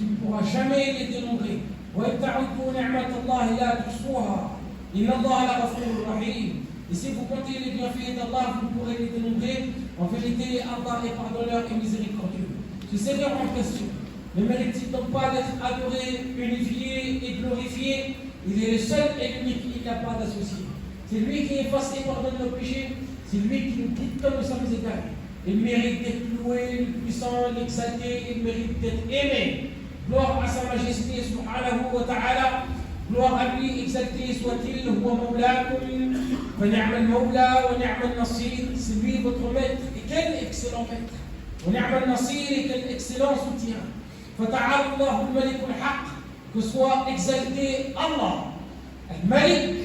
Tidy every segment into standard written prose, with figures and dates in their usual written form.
tu ne pourras jamais les dénombrer. Et si vous comptez les bienfaits d'Allah, vous pourrez les dénombrer. En vérité, Allah est pardonneur et miséricordieux. Ce Seigneur en question ne mérite-t-il donc pas d'être adoré, unifié et glorifié? Il est le seul et l'unique, il n'a pas d'associé. C'est lui qui efface et pardonne nos péchés. C'est lui qui nous quitte comme nous sommes égaux. Il mérite d'être loué, le puissant, l'exalté, il mérite d'être aimé. Gloire à sa majesté, subhanahu wa ta'ala. Gloire à lui, exalté soit-il, huwa mawlakum, wa ni'mal mawla, wa ni'mal nasir. C'est lui votre maître, et quel excellent maître. Wa ni'mal nasir, et quel excellent soutien. Fata'ala Allahu al-Malik al-Haq, que soit exalté Allah, al-Malik,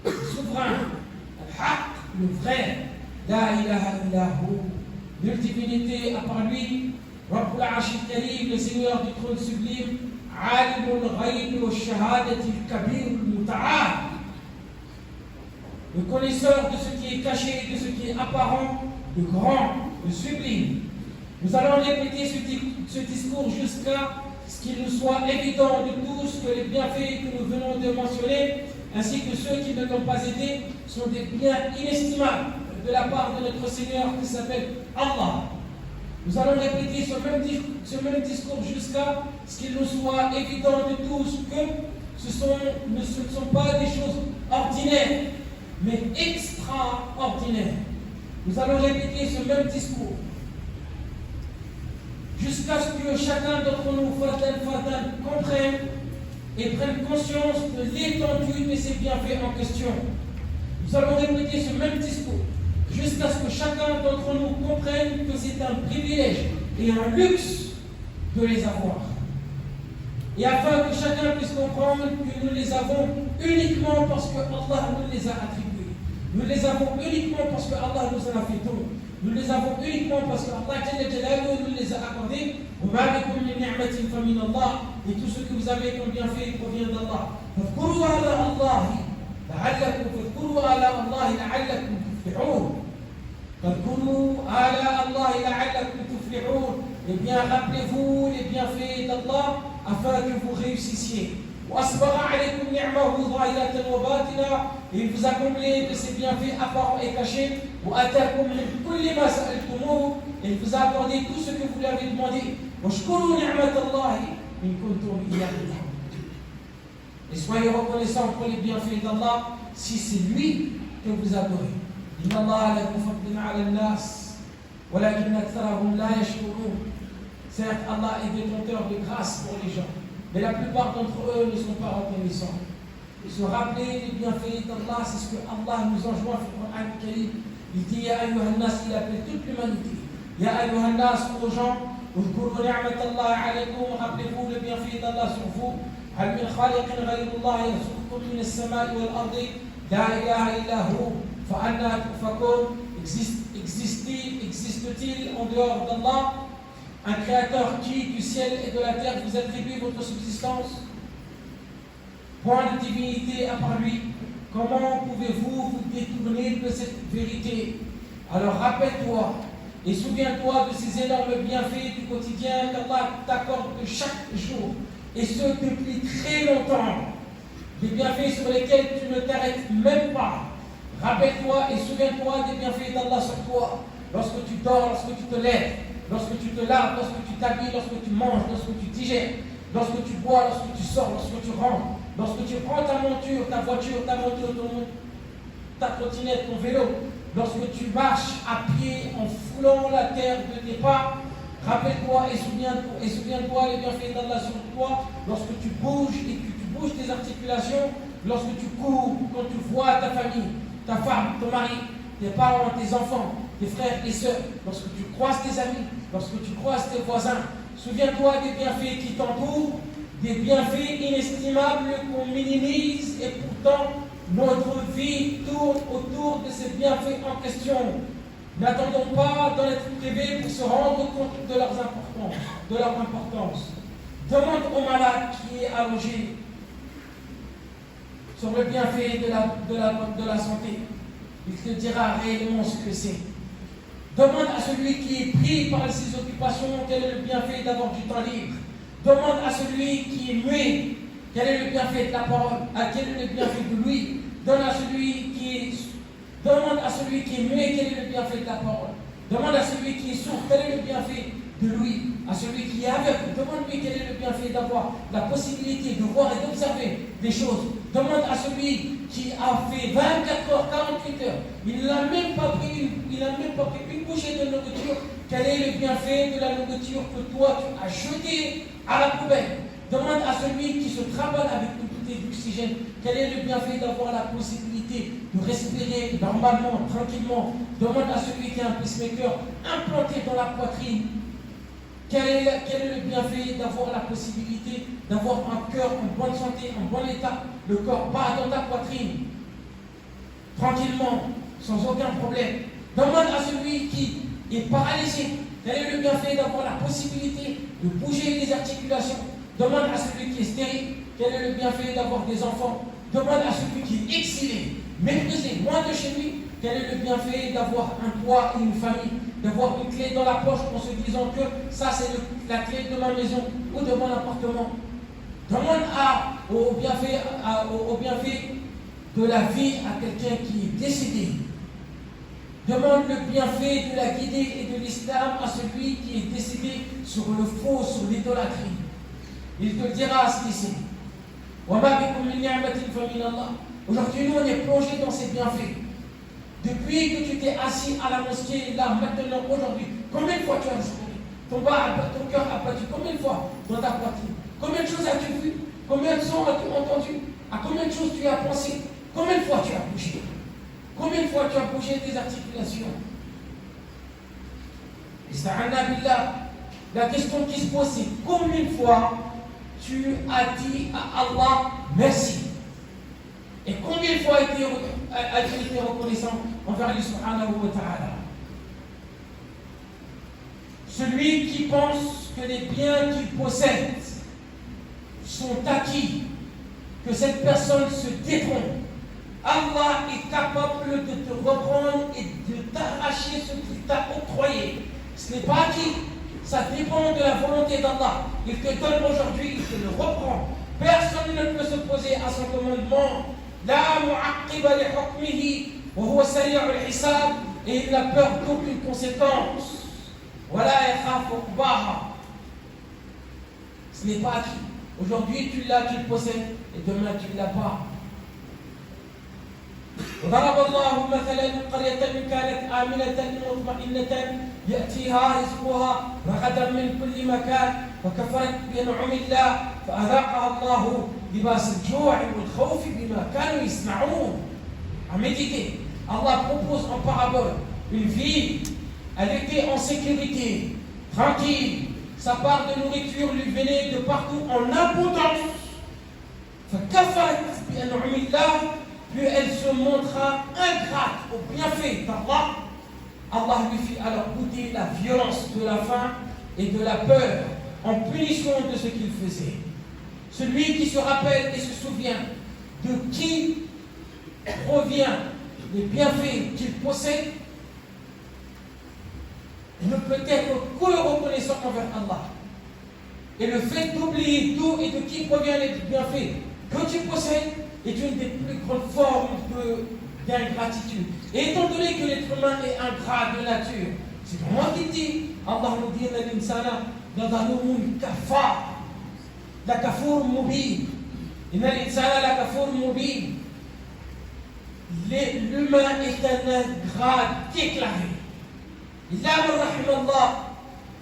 le souverain, al-Haq, le vrai. La ilaha illahu, nulle divinité à part lui, Rabbul Arsh al-Karim, le Seigneur du trône sublime, Alimul Ghayb wa Shahadati al-Kabir al-Muta'al, le connaisseur de ce qui est caché, de ce qui est apparent, le grand, le sublime. Nous allons répéter ce discours jusqu'à ce qu'il nous soit évident de tous que les bienfaits que nous venons de mentionner, ainsi que ceux qui ne l'ont pas été, sont des biens inestimables de la part de notre Seigneur qui s'appelle Allah. Nous allons répéter ce même discours jusqu'à ce qu'il nous soit évident de tous que ce ne sont pas des choses ordinaires, mais extraordinaires. Nous allons répéter ce même discours jusqu'à ce que chacun d'entre nous, Fatan, comprenne et prenne conscience de l'étendue de ces bienfaits en question. Nous allons répéter ce même discours jusqu'à ce que chacun d'entre nous comprenne que c'est un privilège et un luxe de les avoir. Et afin que chacun puisse comprendre que nous les avons uniquement parce que Allah nous les a attribués. Nous les avons uniquement parce que Allah nous en a fait don. Nous les avons uniquement parce que Allah nous les a accordés. Et tout ce que vous avez comme bienfait provient d'Allah. Eh bien, rappelez-vous les bienfaits d'Allah afin que vous réussissiez. Et il vous a comblé de ses bienfaits apparents et cachés. Et il vous a accordé tout ce que vous lui avez demandé. Et soyez reconnaissants pour les bienfaits d'Allah si c'est lui que vous adorez. Certes, Allah est détenteur de grâce pour les gens, mais la plupart d'entre eux ne sont pas reconnaissants. Et se rappeler les bienfaits d'Allah, c'est ce que Allah nous enjoint dans le Coran Karim. Il dit Ya ayyuhan nas, il appelle toute l'humanité. Ya ayyuhan nas, aux gens, اذكروا نعمة الله عليكم, rappelez-vous le bienfait d'Allah sur vous. هل من خالق غير الله يرزقكم من السماء والأرض لا إله إلا هو فأنى تؤفكون. Existe-t-il en dehors d'Allah un créateur qui, du ciel et de la terre, vous attribue votre subsistance? Point de divinité à part lui. Comment pouvez-vous vous détourner de cette vérité? Alors rappelle-toi et souviens-toi de ces énormes bienfaits du quotidien qu'Allah t'accorde chaque jour, et ce depuis très longtemps. Des bienfaits sur lesquels tu ne t'arrêtes même pas. Rappelle-toi et souviens-toi des bienfaits d'Allah sur toi. Lorsque tu dors, lorsque tu te lèves, lorsque tu te laves, lorsque tu t'habilles, lorsque tu manges, lorsque tu digères, lorsque tu bois, lorsque tu sors, lorsque tu rentres, lorsque tu prends ta monture, ta voiture, ta trottinette, ton vélo, lorsque tu marches à pied en foulant la terre de tes pas. Rappelle-toi et souviens-toi les bienfaits d'Allah sur toi lorsque tu bouges et que tu bouges tes articulations, lorsque tu cours, quand tu vois ta famille, ta femme, ton mari, tes parents, tes enfants, tes frères et sœurs, lorsque tu croises tes amis, lorsque tu croises tes voisins. Souviens-toi des bienfaits qui t'entourent, des bienfaits inestimables qu'on minimise, et pourtant notre vie tourne autour de ces bienfaits en question. N'attendons pas d'en être privés pour se rendre compte de leur importance. Demande au malade qui est allongé sur le bienfait de la santé. Il te dira réellement ce que c'est. Demande à celui qui est pris par ses occupations quel est le bienfait d'avoir du temps libre. Demande à celui qui est muet quel est le bienfait de la parole, quel est le bienfait de lui. Demande à celui qui est muet quel est le bienfait de la parole. Demande à celui qui est sourd quel est le bienfait de lui. À celui qui est aveugle, demande-lui quel est le bienfait d'avoir la possibilité de voir et d'observer des choses. Demande à celui qui a fait 24 heures, 48 heures, il n'a même pas pris une bouchée de nourriture. Quel est le bienfait de la nourriture que toi tu as jeté à la poubelle? Demande à celui qui se travaille avec une bouteille d'oxygène, quel est le bienfait d'avoir la possibilité de respirer normalement, tranquillement. Demande à celui qui a un pacemaker implanté dans la poitrine. Quel est le bienfait d'avoir la possibilité d'avoir un cœur en bonne santé, en bon état, le corps bat dans ta poitrine, tranquillement, sans aucun problème. Demande à celui qui est paralysé, quel est le bienfait d'avoir la possibilité de bouger les articulations. Demande à celui qui est stérile, quel est le bienfait d'avoir des enfants. Demande à celui qui est exilé, méprisé, loin de chez lui, quel est le bienfait d'avoir un toit et une famille, d'avoir une clé dans la poche en se disant que ça c'est la clé de ma maison ou de mon appartement. Demande au bienfait de la vie à quelqu'un qui est décédé. Demande le bienfait de la guidée et de l'islam à celui qui est décédé sur le faux, sur l'idolâtrie. Il te dira ce qu'il sait. Aujourd'hui, nous on est plongé dans ces bienfaits. Depuis que tu t'es assis à la mosquée, là, maintenant, aujourd'hui, combien de fois tu as respiré? Ton cœur a battu combien de fois dans ta poitrine? Combien de choses as-tu vu? Combien de sons as-tu entendu? À combien de choses tu as pensé? Combien de fois tu as bougé? Combien de fois tu as bougé tes articulations? La question qui se pose, c'est combien de fois tu as dit à Allah merci? Et combien de fois as-tu été reconnaissant envers lui subhanahu wa ta'ala? Celui qui pense que les biens qu'il possède sont acquis, que cette personne se détrompe, Allah est capable de te reprendre et de t'arracher ce qu'il t'a octroyé. Ce n'est pas acquis, ça dépend de la volonté d'Allah. Il te donne aujourd'hui, il te le reprend. Personne ne peut s'opposer à son commandement. La mu'aqqiba li hukmihi wa huwa sari'ul hisab, et il n'a peur d'aucune conséquence. Voilà yakhafu uqbaha. Ce n'est pas acquis. Aujourd'hui tu l'as, tu le possèdes, et demain tu ne l'as pas. وضرب الله مثلا قرية كانت آمنة مطمئنة يأتيها رزقها رغدا من كل مكان فكفرت بأنعم الله فأذاقها الله لباس الجوع والخوف بما كانوا يصنعون. À méditer, Allah propose en parabole une ville, elle était en sécurité, tranquille, sa part de nourriture lui venait de partout en abondance. فكفرت بأنعم الله, puis elle se montra ingrate au bienfait d'Allah. Allah lui fit alors goûter la violence de la faim et de la peur en punition de ce qu'il faisait. Celui qui se rappelle et se souvient de qui provient les bienfaits qu'il possède ne peut être que reconnaissant envers Allah. Et le fait d'oublier d'où et de qui provient les bienfaits que tu possèdes est une des plus grandes formes d'ingratitude. Et étant donné que l'être humain est ingrat de nature, c'est moi qui dis, Allah nous dit l'insana ladalumun kafar, la kafur mubin. Inna l'insana la kafur mubin. L'humain est un ingrat déclaré. Illa man rahimallah,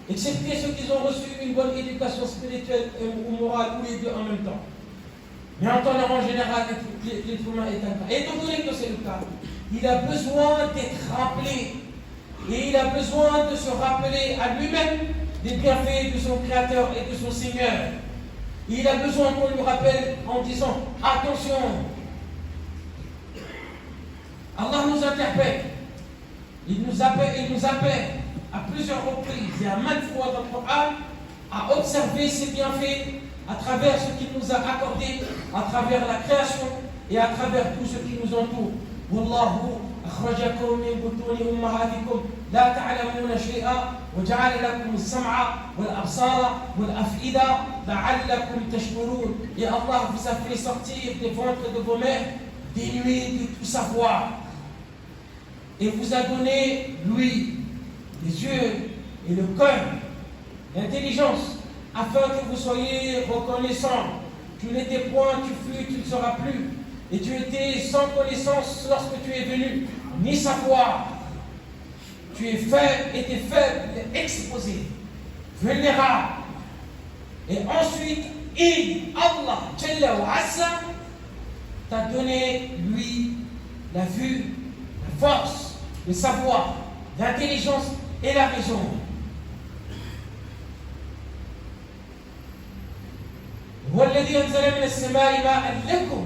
excepté ceux qui ont reçu une bonne éducation spirituelle ou morale, ou les deux en même temps. Mais en temps en général, l'être humain est ingrat. Et étant donné que c'est le cas, il a besoin d'être rappelé. Et il a besoin de se rappeler à lui-même des bienfaits de son Créateur et de son Seigneur. Et il a besoin qu'on lui rappelle en disant attention. Allah nous interpelle. Il nous appelle à plusieurs reprises et à maintes fois dans le Coran à observer ses bienfaits à travers ce qu'il nous a accordé, à travers la création et à travers tout ce qui nous entoure. Wallahu أخرجكم من بطون أمهاتكم لا تعلمون شيئا وجعل لكم السمع والأبصار والأفئدة لعلكم تشكرون. Et Allah vous a fait sortir des ventres de vos mères dénués de tout savoir et vous a donné l'ouïe, les yeux et le cœur, l'intelligence, afin que vous soyez reconnaissants. Tu n'étais point, tu fus, tu ne seras plus. Et tu étais sans connaissance lorsque tu es venu, ni savoir. Tu es faible, étais faible, exposé, vulnérable. Et ensuite, Allah, Jalla wa Azza, t'a donné, lui, la vue, la force, le savoir, l'intelligence et la raison. هو الذي أنزل من السماء ماء لكم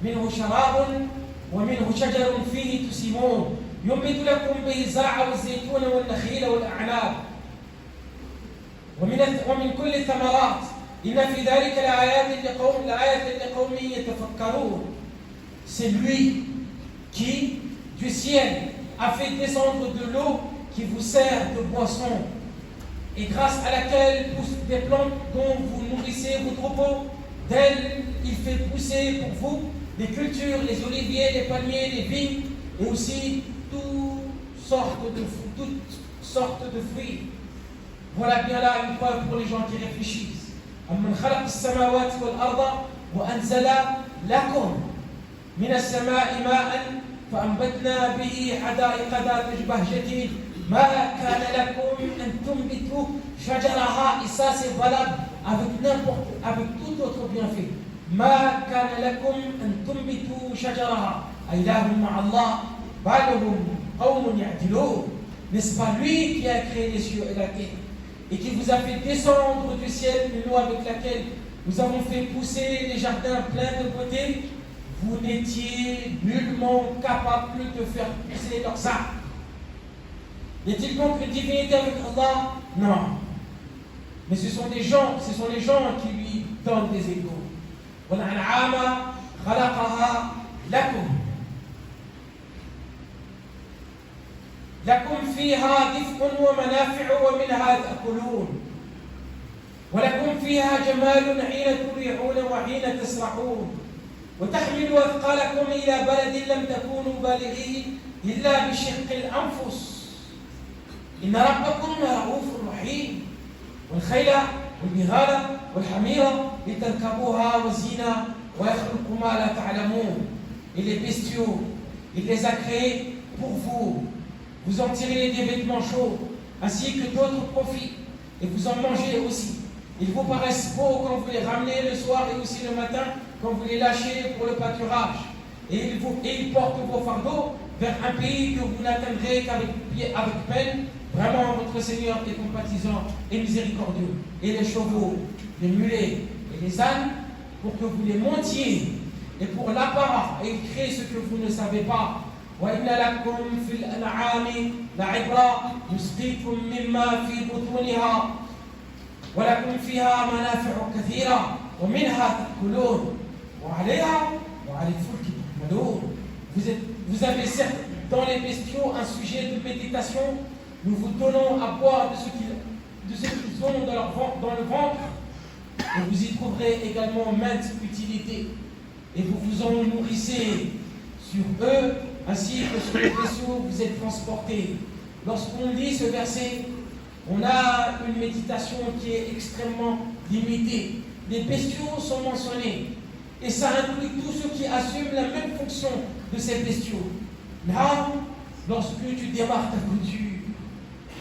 منه شراب ومنه شجر فيه تسيمون ينبت لكم به الزرع والزيتون والنخيل والأعناب ومن كل الثمرات إن في ذلك لآيات لقوم يتفكرون. C'est lui qui, du ciel, a fait descendre de l'eau qui vous sert de boisson et grâce à laquelle poussent des plantes dont vous nourrissez vos troupeaux. D'elles, il fait pousser pour vous les cultures, les oliviers, les palmiers, les vignes, et aussi toutes sortes de fruits. Voilà bien là une preuve pour les gens qui réfléchissent. أَمَّنْ خَلَقَ السَّمَاوَاتِ وَالْأَرْضَ وَأَنزَلَ لَكُمْ مِنَ السَّمَاءِ مَاءً فَأَنبَتْنَا بِهِ حَدَائِقَ ذَاتَ بَهْجَةٍ مَا كَانَ لَكُمْ أَن تُنبِتُوا شَجَرَهَا. Et ça c'est valable avec tout autre bienfait. ما كان لكم أن تنبتوا شجرها أإله مع الله بل هم قوم يعدلون. N'est-ce pas lui qui a créé les cieux et la terre et qui vous a fait descendre du ciel une eau avec laquelle nous avons fait pousser les jardins pleins de beauté? Vous n'étiez nullement capable de faire pousser leurs arbres. Y a-t-il donc une divinité avec Allah? Non. Mais ce sont les gens qui lui donnent des égaux. والأنعام خلقها لكم فيها دفء ومنافع ومنها تأكلون ولكم فيها جمال حين تريحون وحين تسرحون وتحملوا أثقالكم إلى بلد لم تكونوا بالغيه إلا بشق الأنفس إن ربكم لرؤوف رحيم. والخيل والبغال والحميرة لتركبوها وزينة ويخلق ما لا تعلمون. Et les bestiaux, il les a créés pour vous. Vous en tirez des vêtements chauds, ainsi que d'autres profits, et vous en mangez aussi. Ils vous paraissent beaux quand vous les ramenez le soir et aussi le matin quand vous les lâchez pour le pâturage. Et ils portent vos fardeaux vers un pays que vous n'atteindrez qu'avec peine. Vraiment, votre Seigneur est compatissant et miséricordieux. Et les chevaux, les mulets et les ânes, pour que vous les montiez, et pour l'apparat, et il crée ce que vous ne savez pas. وَإِنَّ لَكُمْ فِي الْأَنْعَامِ لَعِبْرَةً نُسْقِيكُم مِّمَّا فِي بُطُونِهَا وَلَكُمْ فِيهَا مَنَافِعُ كَثِيرَةٌ وَمِنْهَا تَأْكُلُونَ وَعَلَيْهَا وَعَلَى الْفُلْكِ تُحْمَلُونَ. Vous avez certes dans les bestiaux un sujet de méditation. Nous vous donnons à boire de ce qu'ils ont dans le ventre, et vous y trouverez également maintes utilités. Et vous vous en nourrissez sur eux, ainsi que sur les vaisseaux vous êtes transportés. Lorsqu'on lit ce verset, on a une méditation qui est extrêmement limitée. Les bestiaux sont mentionnés, et ça inclut tous ceux qui assument la même fonction de ces bestiaux. Là, lorsque tu démarres ta couture,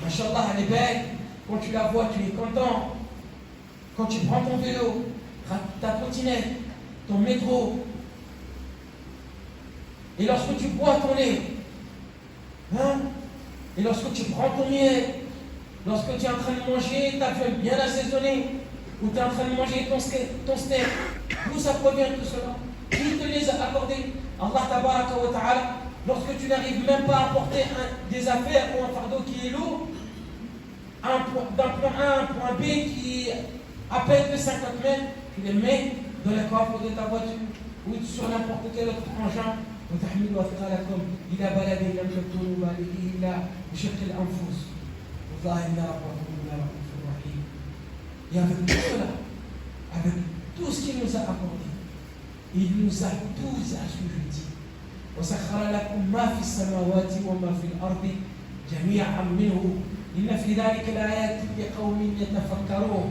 Masha'Allah, elle est belle. Quand tu la vois, tu es content. Quand tu prends ton vélo, ta trottinette, ton métro, et lorsque tu bois ton lait, et lorsque tu prends ton miel, lorsque tu es en train de manger ta viande bien assaisonnée, ou tu es en train de manger ton steak, d'où ça provient tout cela? Qui te les a accordés? Allah tabaraka wa ta'ala. Lorsque tu n'arrives même pas à porter des affaires ou un fardeau qui est lourd, d'un point A à un point B qui est à peine de 50 mètres, tu les mets dans le coffre de ta voiture ou sur n'importe quel autre engin وتحملوا أثقالكم إلى بلد لم تكونوا بالغيه إلا بشق الأنفس والله إن ربكم لرؤوف رحيم. Et avec tout cela, avec tout ce qu'il nous a apporté, il nous a tous assujettis. وسخر لكم ما في السماوات وما في الأرض جميعا منه إن في ذلك الآيات لقوم يتفكرون.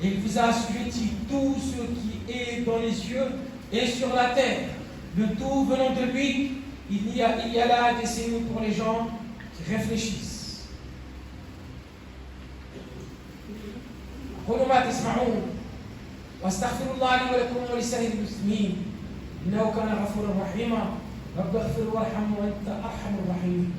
Et il vous a assujetti tout ce qui est dans les cieux et sur la terre. De tout venant de lui, il y a là des signes pour les gens qui réfléchissent. قولوا ما تسمعون واستغفر الله لي ولكم ولسائر المسلمين انه كان غفورا رحيما. رب اغفر وارحم وانت ارحم الراحمين.